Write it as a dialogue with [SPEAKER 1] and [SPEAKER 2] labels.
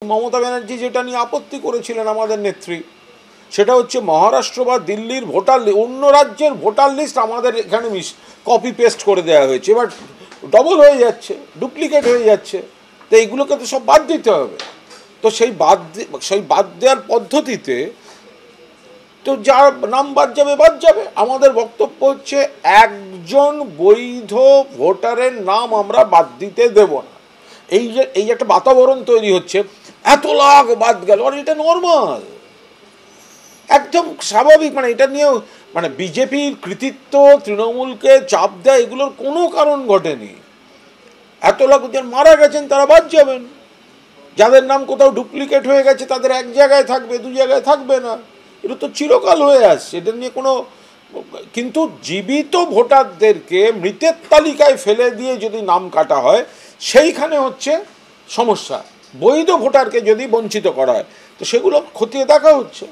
[SPEAKER 1] মমতা ব্যানার্জি যেটা নিয়ে আপত্তি করেছিলেন আমাদের নেত্রী, সেটা হচ্ছে মহারাষ্ট্র বা দিল্লির ভোটার অন্য রাজ্যের ভোটার লিস্ট আমাদের এখানে কপি পেস্ট করে দেওয়া হয়েছে, এবার ডবল হয়ে যাচ্ছে, ডুপ্লিকেট হয়ে যাচ্ছে। তো এইগুলোকে তো সব বাদ দিতে হবে। তো সেই বাদ দেওয়ার পদ্ধতিতে তো যার নাম বাদ যাবে। আমাদের বক্তব্য হচ্ছে একজন বৈধ ভোটারের নাম আমরা বাদ দিতে দেব না। এই একটা বাতাবরণ তৈরি হচ্ছে, এত লাখ বাদ গেল, আর এটা নর্মাল, একদম স্বাভাবিক। মানে এটা নিয়েও মানে বিজেপির কৃতিত্ব, তৃণমূলকে চাপ দেয়, এগুলোর কোনো কারণ ঘটেনি। এত লোক মারা গেছেন, তারা বাদ যাবেন। যাদের নাম কোথাও ডুপ্লিকেট হয়ে গেছে তাদের এক জায়গায় থাকবে, দু জায়গায় থাকবে না। এটা তো চিরকাল হয়ে আসছে, এটা নিয়ে কোনো। কিন্তু জীবিত ভোটারদেরকে মৃতের তালিকায় ফেলে দিয়ে যদি নাম কাটা হয়, সেইখানে হচ্ছে সমস্যা। বৈধ ভোটারকে যদি বঞ্চিত করা হয়, তো সেগুলো খতিয়ে দেখা হচ্ছে।